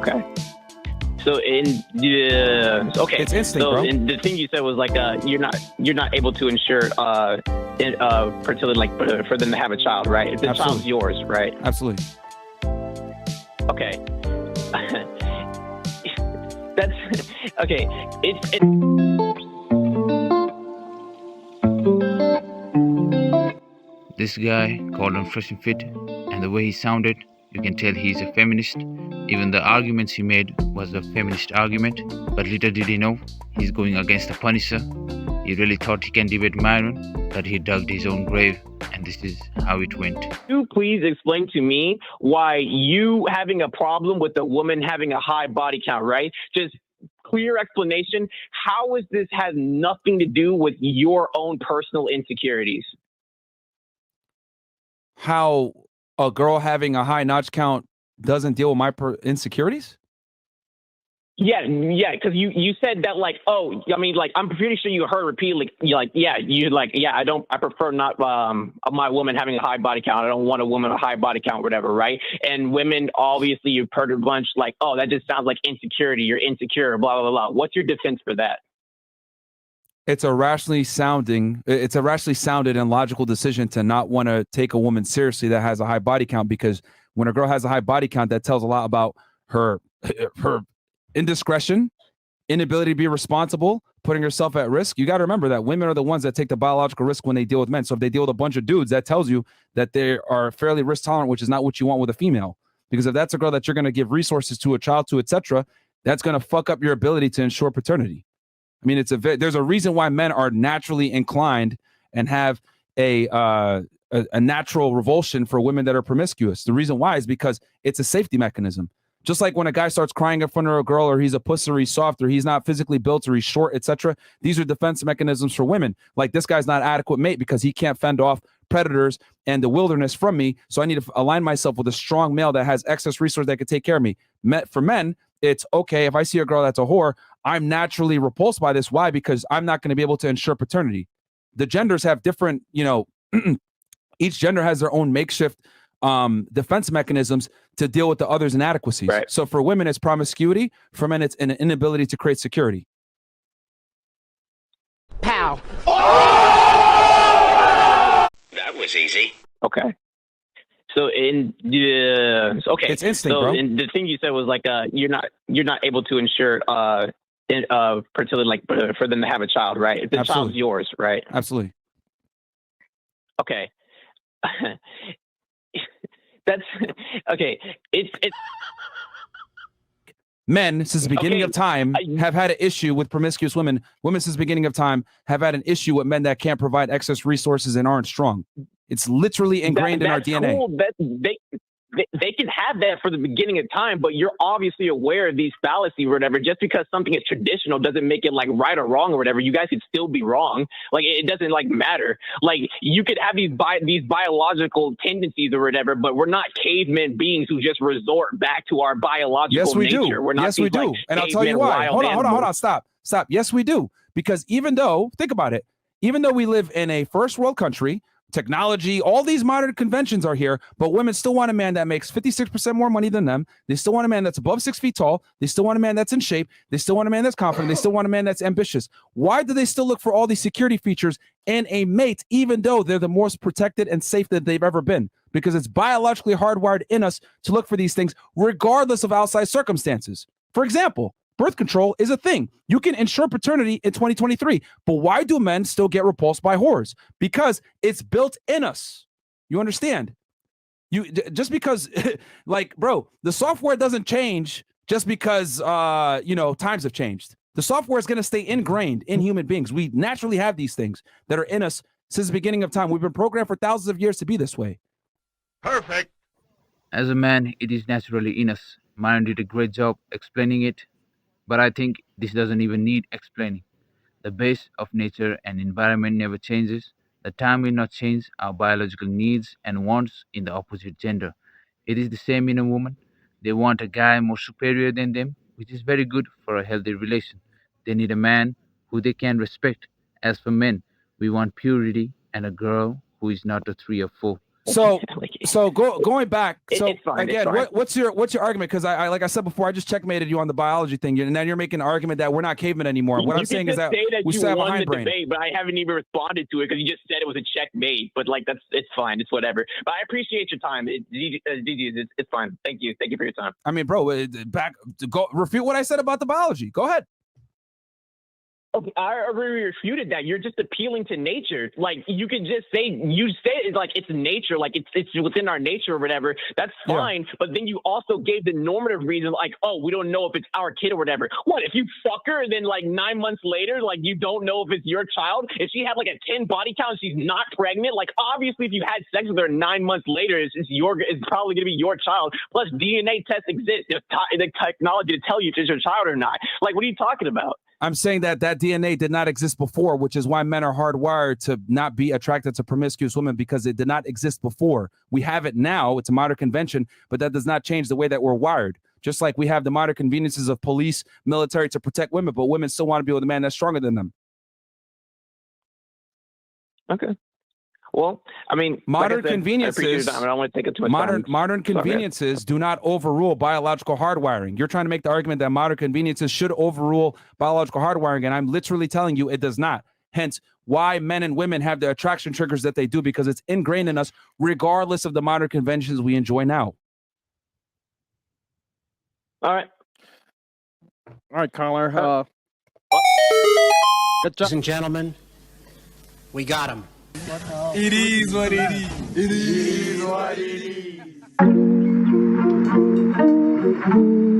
Okay. So It's instinct, so bro. the thing you said was like you're not able to ensure fertility, like for them to have a child, right? If the child's yours, right? Absolutely. Okay. That's okay. This guy called on Freshandfit, and the way he sounded, you can tell he's a feminist. Even the arguments he made was a feminist argument, but little did he know, he's going against the Punisher. He really thought he can debate Myron, but he dug his own grave, and this is how it went. Can you please explain to me why you having a problem with a woman having a high body count, right? Just clear explanation. How is this has nothing to do with your own personal insecurities? How a girl having a high notch count doesn't deal with my insecurities? Yeah, because you said that like, oh, I mean, like, I'm pretty sure you heard repeatedly, I prefer not my woman having a high body count. I don't want a woman with a high body count, whatever, right? And women, obviously, you've heard a bunch like, oh, that just sounds like insecurity. You're insecure, blah, blah, blah. What's your defense for that? It's a rationally sounded and logical decision to not want to take a woman seriously that has a high body count, because when a girl has a high body count, that tells a lot about her indiscretion, inability to be responsible, putting herself at risk. You got to remember that women are the ones that take the biological risk when they deal with men. So if they deal with a bunch of dudes, that tells you that they are fairly risk tolerant, which is not what you want with a female. Because if that's a girl that you're going to give resources to, a child to, etc., that's going to fuck up your ability to ensure paternity. I mean, there's a reason why men are naturally inclined and have a natural revulsion for women that are promiscuous. The reason why is because it's a safety mechanism. Just like when a guy starts crying in front of a girl, or he's a puss, or he's soft, or he's not physically built, or he's short, etc. These are defense mechanisms for women. Like, this guy's not adequate mate because he can't fend off predators and the wilderness from me. So I need to align myself with a strong male that has excess resource that can take care of me. For men, it's okay. If I see a girl that's a whore, I'm naturally repulsed by this. Why? Because I'm not going to be able to ensure paternity. The genders have different, each gender has their own makeshift defense mechanisms to deal with the other's inadequacies. Right. So for women, it's promiscuity. For men, it's an inability to create security. Pow. That was easy. Okay. So It's instinct, so bro. The thing you said was like you're not able to ensure fertility, like for them to have a child, right? If the child's yours, right? Absolutely. Okay. That's okay. It's Men, since the beginning of time, have had an issue with promiscuous women. Women, since the beginning of time, have had an issue with men that can't provide excess resources and aren't strong. It's literally ingrained in our DNA. Cool. They can have that for the beginning of time, but you're obviously aware of these fallacies or whatever. Just because something is traditional doesn't make it like right or wrong or whatever. You guys could still be wrong. Like, it doesn't like matter. Like, you could have these biological tendencies or whatever, but we're not cavemen beings who just resort back to our biological nature. Do. We're not yes, we do. And I'll tell you why. Hold on. Stop. Yes, we do. Because think about it. Even though we live in a first world country, technology, all these modern conventions are here, but women still want a man that makes 56% more money than them. They still want a man that's above 6 feet tall. They still want a man that's in shape. They still want a man that's confident. They still want a man that's ambitious. Why do they still look for all these security features in a mate, even though they're the most protected and safe that they've ever been? Because it's biologically hardwired in us to look for these things, regardless of outside circumstances. For example, birth control is a thing. You can ensure paternity in 2023. But why do men still get repulsed by whores? Because it's built in us. You understand? Just because, like, bro, the software doesn't change just because, times have changed. The software is going to stay ingrained in human beings. We naturally have these things that are in us since the beginning of time. We've been programmed for thousands of years to be this way. Perfect. As a man, it is naturally in us. Myron did a great job explaining it. But I think this doesn't even need explaining. The base of nature and environment never changes. The time will not change our biological needs and wants in the opposite gender. It is the same in a woman. They want a guy more superior than them, which is very good for a healthy relation. They need a man who they can respect. As for men, we want purity and a girl who is not a 3 or 4. So So going back. So it's fine, again, it's fine. what's your argument? Because I like I said before, I just checkmated you on the biology thing, and then you're making an argument that we're not cavemen anymore. What I'm saying is that we still have a hindbrain. Debate, but I haven't even responded to it because you just said it was a checkmate. But like it's fine, it's whatever. But I appreciate your time. It's fine. Thank you for your time. I mean, bro, go refute what I said about the biology. Go ahead. Okay, I already refuted that. You're just appealing to nature. Like you can just say it's like it's nature, like it's within our nature or whatever. That's fine. Yeah. But then you also gave the normative reason, like, oh, we don't know if it's our kid or whatever. What if you fuck her and then like 9 months later, like you don't know if it's your child? If she had like a 10 body count, and she's not pregnant. Like obviously, if you had sex with her 9 months later, it's probably gonna be your child. Plus DNA tests exist. There's the technology to tell you if it's your child or not. Like what are you talking about? I'm saying that DNA did not exist before, which is why men are hardwired to not be attracted to promiscuous women because it did not exist before. We have it now. It's a modern convention, but that does not change the way that we're wired. Just like we have the modern conveniences of police, military to protect women, but women still want to be with a man that's stronger than them. Okay. Well, I mean, modern like I said, conveniences. I don't want to take it too much time. Modern conveniences do not overrule biological hardwiring. You're trying to make the argument that modern conveniences should overrule biological hardwiring, and I'm literally telling you it does not. Hence, why men and women have the attraction triggers that they do, because it's ingrained in us, regardless of the modern conventions we enjoy now. All right. All right, caller. Ladies and gentlemen, we got him. It is what it is. It is what it is.